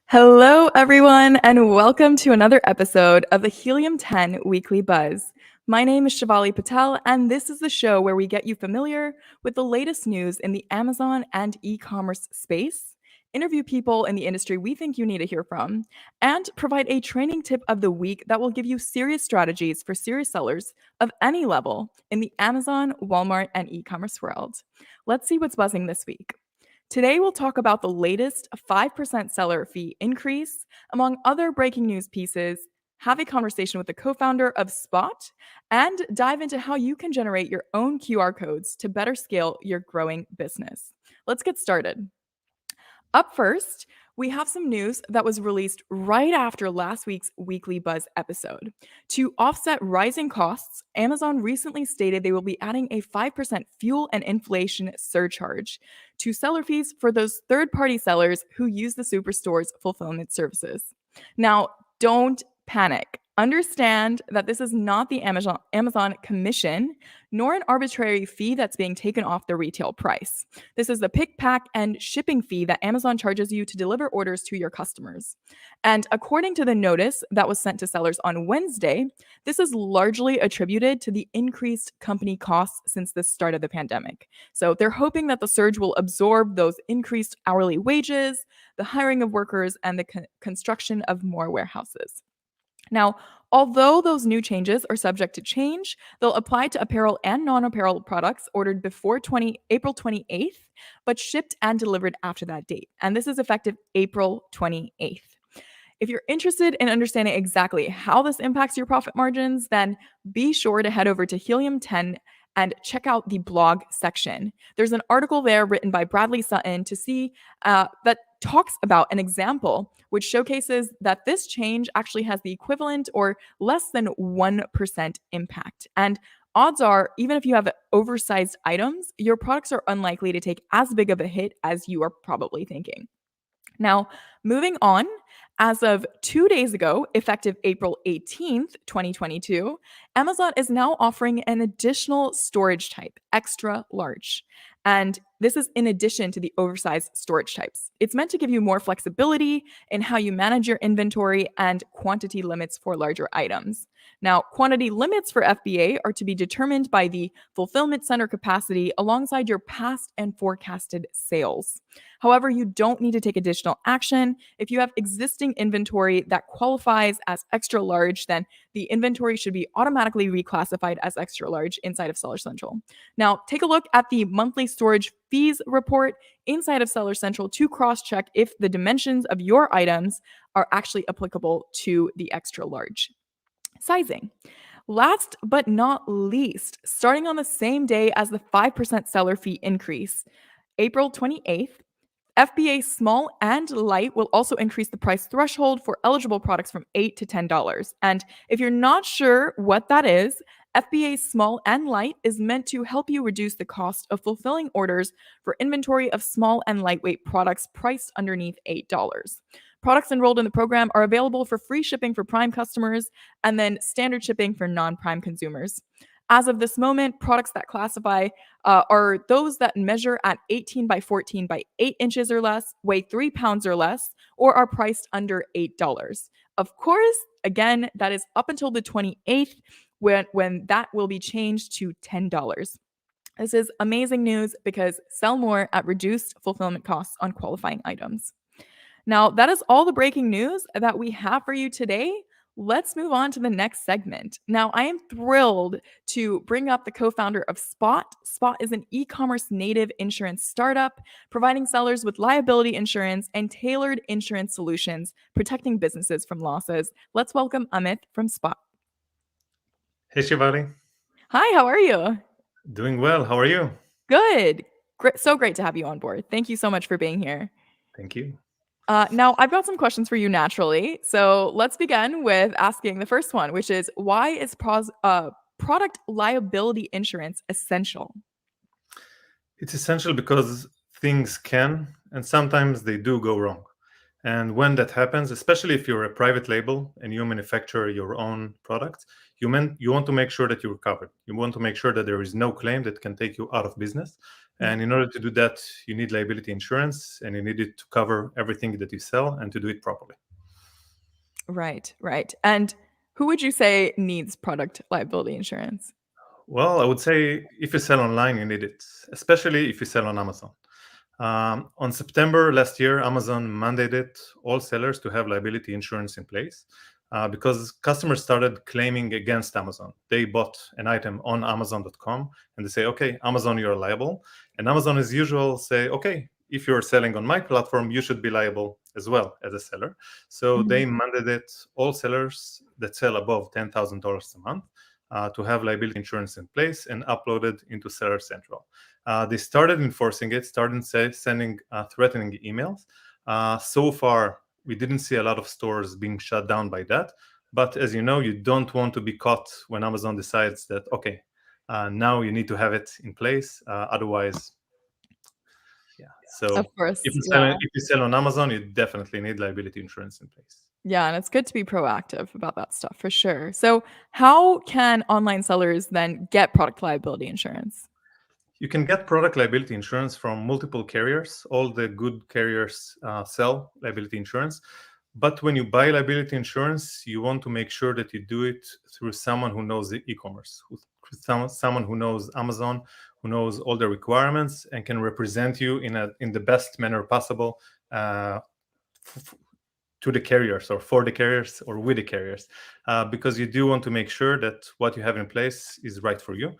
Hello, everyone, and welcome to another episode of the Helium 10 Weekly Buzz. My name is Shivali Patel, and this is the show where we get you familiar with the latest news in the Amazon and e-commerce space, interview people in the industry we think you need to hear from, and provide a training tip of the week that will give you serious strategies for serious sellers of any level in the Amazon, Walmart, and e-commerce world. Let's see what's buzzing this week. Today, we'll talk about the latest 5% seller fee increase, among other breaking news pieces, have a conversation with the co founder of Spott, and dive into how you can generate your own QR codes to better scale your growing business. Let's get started. Up first, we have some news that was released right after last week's Weekly Buzz episode. To offset rising costs, Amazon recently stated they will be adding a 5% fuel and inflation surcharge to seller fees for those third-party sellers who use the Superstore's fulfillment services. Now, don't panic. Understand that this is not the Amazon commission, nor an arbitrary fee that's being taken off the retail price. This is the pick, pack, and shipping fee that Amazon charges you to deliver orders to your customers. And according to the notice that was sent to sellers on Wednesday, this is largely attributed to the increased company costs since the start of the pandemic. So they're hoping that the surge will absorb those increased hourly wages, the hiring of workers, and the construction of more warehouses. Now, although those new changes are subject to change, they'll apply to apparel and non-apparel products ordered before April 28th, but shipped and delivered after that date. And this is effective April 28th. If you're interested in understanding exactly how this impacts your profit margins, then be sure to head over to Helium 10 and check out the blog section. There's an article there written by Bradley Sutton to see that talks about an example which showcases that this change actually has the equivalent or less than 1% impact. And odds are, even if you have oversized items, your products are unlikely to take as big of a hit as you are probably thinking. Now, moving on, as of 2 days ago, effective April 18th, 2022, Amazon is now offering an additional storage type, extra large. And this is in addition to the oversized storage types. It's meant to give you more flexibility in how you manage your inventory and quantity limits for larger items. Now, quantity limits for FBA are to be determined by the fulfillment center capacity alongside your past and forecasted sales. However, you don't need to take additional action. If you have existing inventory that qualifies as extra large, then the inventory should be automatically reclassified as extra large inside of Seller Central. Now, take a look at the monthly storage fees report inside of Seller Central to cross-check if the dimensions of your items are actually applicable to the extra large sizing. Last but not least, starting on the same day as the 5% seller fee increase, April 28th, FBA Small and Light will also increase the price threshold for eligible products from $8 to $10. And if you're not sure what that is, FBA Small and Light is meant to help you reduce the cost of fulfilling orders for inventory of small and lightweight products priced underneath $8. Products enrolled in the program are available for free shipping for Prime customers and then standard shipping for non-Prime consumers. As of this moment, products that classify are those that measure at 18 by 14 by 8 inches or less, weigh 3 pounds or less, or are priced under $8. Of course, again, that is up until the 28th when that will be changed to $10. This is amazing news because sell more at reduced fulfillment costs on qualifying items. Now, that is all the breaking news that we have for you today. Let's move on to the next segment. Now, I am thrilled to bring up the co-founder of Spott. Spott is an e-commerce native insurance startup providing sellers with liability insurance and tailored insurance solutions, protecting businesses from losses. Let's welcome Amit from Spott. Hey, Shivali. Hi, how are you? Doing well. How are you? Good. Great. So great to have you on board. Thank you so much for being here. Thank you. Now, I've got some questions for you naturally. So let's begin with asking the first one, which is why is product liability insurance essential? It's essential because things can and sometimes they do go wrong. And when that happens, especially if you're a private label and you manufacture your own products, you want to make sure that you're covered. You want to make sure that there is no claim that can take you out of business. Yeah. And in order to do that, you need liability insurance, and you need it to cover everything that you sell and to do it properly. Right. And who would you say needs product liability insurance? Well, I would say if you sell online, you need it, especially if you sell on Amazon. On September last year, Amazon mandated all sellers to have liability insurance in place because customers started claiming against Amazon. They bought an item on Amazon.com and they say, okay, Amazon, you're liable. And Amazon, as usual, say, okay, if you're selling on my platform, you should be liable as well as a seller. So they mandated all sellers that sell above $10,000 a month to have liability insurance in place and uploaded into Seller Central. They started enforcing it, started sending threatening emails. So far, we didn't see a lot of stores being shut down by that. But as you know, you don't want to be caught when Amazon decides that, okay, now you need to have it in place. Otherwise, yeah. So Of course. if you sell on Amazon, you definitely need liability insurance in place. Yeah, and it's good to be proactive about that stuff for sure. So, how can online sellers then get product liability insurance? You can get product liability insurance from multiple carriers. All the good carriers sell liability insurance. But when you buy liability insurance, you want to make sure that you do it through someone who knows the e-commerce, someone who knows Amazon, who knows all the requirements and can represent you in the best manner possible to the carriers or for the carriers or with the carriers, because you do want to make sure that what you have in place is right for you.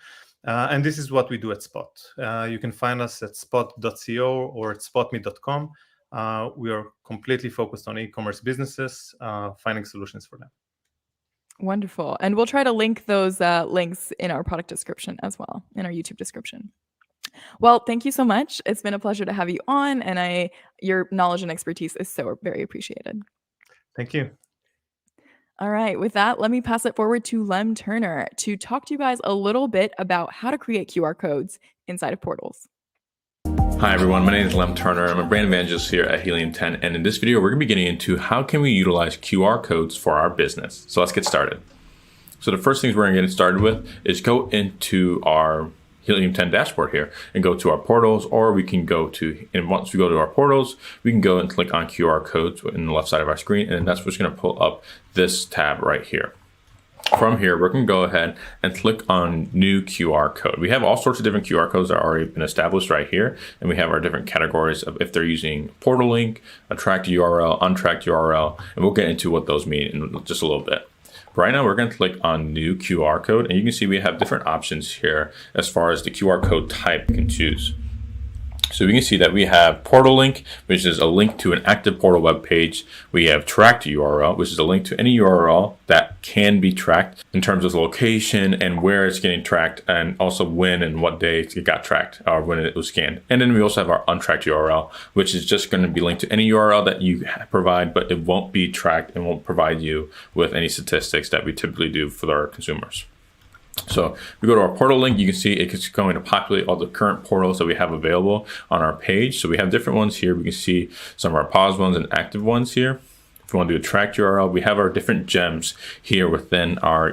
And this is what we do at Spott. You can find us at spott.co or at spottme.com. We are completely focused on e-commerce businesses, finding solutions for them. Wonderful. And we'll try to link those links in our product description as well, in our YouTube description. Well, thank you so much. It's been a pleasure to have you on, and your knowledge and expertise is so very appreciated. Thank you. All right, with that, let me pass it forward to Lem Turner to talk to you guys a little bit about how to create QR codes inside of portals. Hi everyone, my name is Lem Turner. I'm a brand evangelist here at Helium 10, and in this video we're going to be getting into how can we utilize QR codes for our business. So let's get started. So the first things we're going to get started with is go into our Helium 10 dashboard here and go to our portals, or we can go to, and once we go to our portals, we can go and click on QR codes in the left side of our screen, and that's what's going to pull up this tab right here. From here, we're going to go ahead and click on new QR code. We have all sorts of different QR codes that are already been established right here, and we have our different categories of if they're using portal link, a tracked URL, untracked URL, and we'll get into what those mean in just a little bit. Right now, we're going to click on new QR code, and you can see we have different options here as far as the QR code type you can choose. So we can see that we have portal link, which is a link to an active portal web page. We have tracked URL, which is a link to any URL that can be tracked in terms of location and where it's getting tracked, and also when and what day it got tracked or when it was scanned. And then we also have our untracked URL, which is just going to be linked to any URL that you provide, but it won't be tracked and won't provide you with any statistics that we typically do for our consumers. So if we go to our portal link, you can see it's going to populate all the current portals that we have available on our page. So we have different ones here. We can see some of our paused ones and active ones here. If we want to do a tracked URL, we have our different gems here within our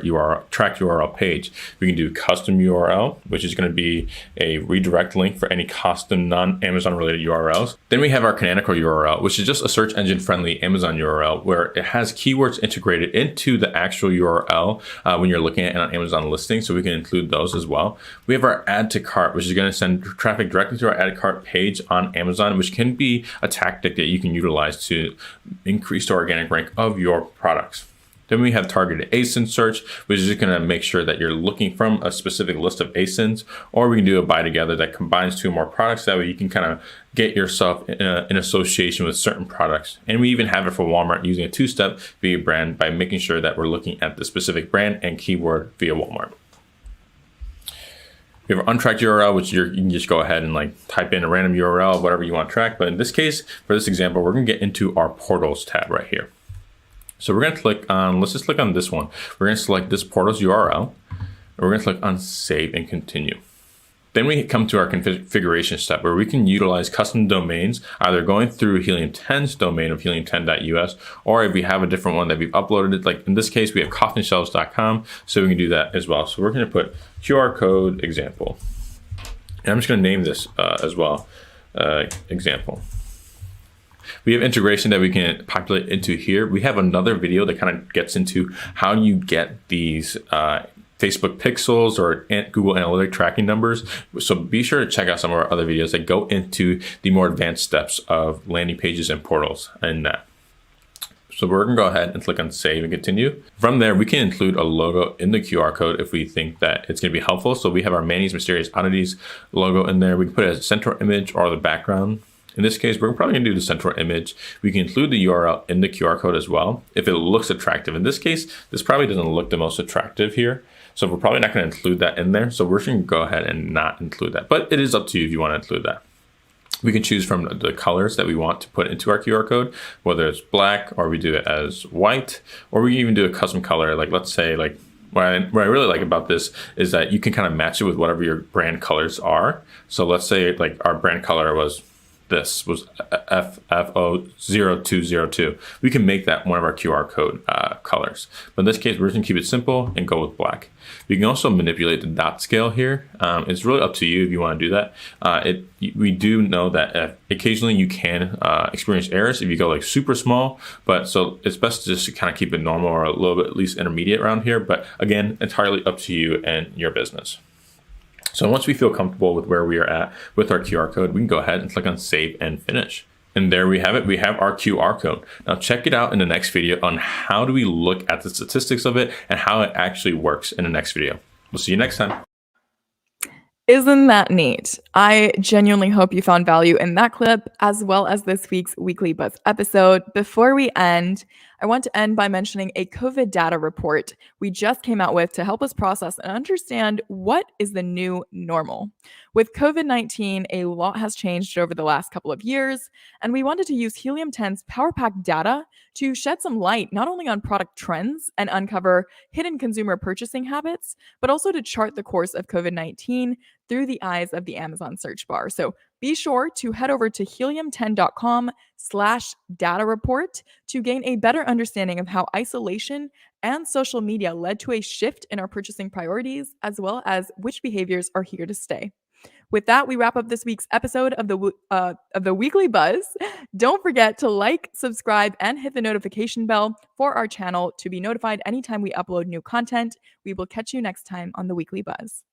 tracked URL page. We can do custom URL, which is going to be a redirect link for any custom non-Amazon related URLs. Then we have our canonical URL, which is just a search engine friendly Amazon URL where it has keywords integrated into the actual URL when you're looking at it on Amazon listing. So we can include those as well. We have our add to cart, which is going to send traffic directly to our add to cart page on Amazon, which can be a tactic that you can utilize to increase the organic rank of your products. Then we have targeted ASIN search, which is just going to make sure that you're looking from a specific list of ASINs, or we can do a buy together that combines two or more products. That way you can kind of get yourself in association with certain products. And we even have it for Walmart using a two-step via brand by making sure that we're looking at the specific brand and keyword via Walmart. We have an untracked URL, which you can just go ahead and like type in a random URL, whatever you want to track. But in this case, for this example, we're going to get into our portals tab right here. So we're going to click on, let's just click on this one. We're going to select this portals URL, and we're going to click on save and continue. Then we come to our configuration step where we can utilize custom domains, either going through Helium 10's domain of helium10.us, or if we have a different one that we've uploaded, like in this case, we have coffinshelves.com, so we can do that as well. So we're going to put QR code example. And I'm just going to name this as well, example. We have integration that we can populate into here. We have another video that kind of gets into how you get these Facebook pixels or Google Analytic tracking numbers. So be sure to check out some of our other videos that go into the more advanced steps of landing pages and portals and that. So we're gonna go ahead and click on save and continue. From there, we can include a logo in the QR code if we think that it's gonna be helpful. So we have our Manny's Mysterious Oddities logo in there. We can put it as a central image or the background. In this case, we're probably gonna do the central image. We can include the URL in the QR code as well if it looks attractive. In this case, this probably doesn't look the most attractive here. So we're probably not gonna include that in there. So we're just gonna go ahead and not include that. But it is up to you if you wanna include that. We can choose from the colors that we want to put into our QR code, whether it's black or we do it as white, or we can even do a custom color. Like let's say like, what I really like about this is that you can kind of match it with whatever your brand colors are. So let's say like our brand color was FFO0202. We can make that one of our QR code colors. But in this case, we're just gonna keep it simple and go with black. We can also manipulate the dot scale here. It's really up to you if you want to do that. We do know that occasionally you can experience errors if you go like super small, but so it's best just to kind of keep it normal or a little bit at least intermediate around here. But again, entirely up to you and your business. So once we feel comfortable with where we are at with our QR code, we can go ahead and click on save and finish. And there we have it. We have our QR code. Now check it out in the next video on how do we look at the statistics of it and how it actually works in the next video. We'll see you next time. Isn't that neat? I genuinely hope you found value in that clip as well as this week's Weekly Buzz episode. Before we end, I want to end by mentioning a COVID data report we just came out with to help us process and understand what is the new normal. With COVID-19, a lot has changed over the last couple of years, and we wanted to use Helium 10's Power Pack data to shed some light not only on product trends and uncover hidden consumer purchasing habits, but also to chart the course of COVID-19 through the eyes of the Amazon search bar. So be sure to head over to helium10.com/data report to gain a better understanding of how isolation and social media led to a shift in our purchasing priorities, as well as which behaviors are here to stay. With that, we wrap up this week's episode of the Weekly Buzz. Don't forget to like, subscribe, and hit the notification bell for our channel to be notified anytime we upload new content. We will catch you next time on the Weekly Buzz.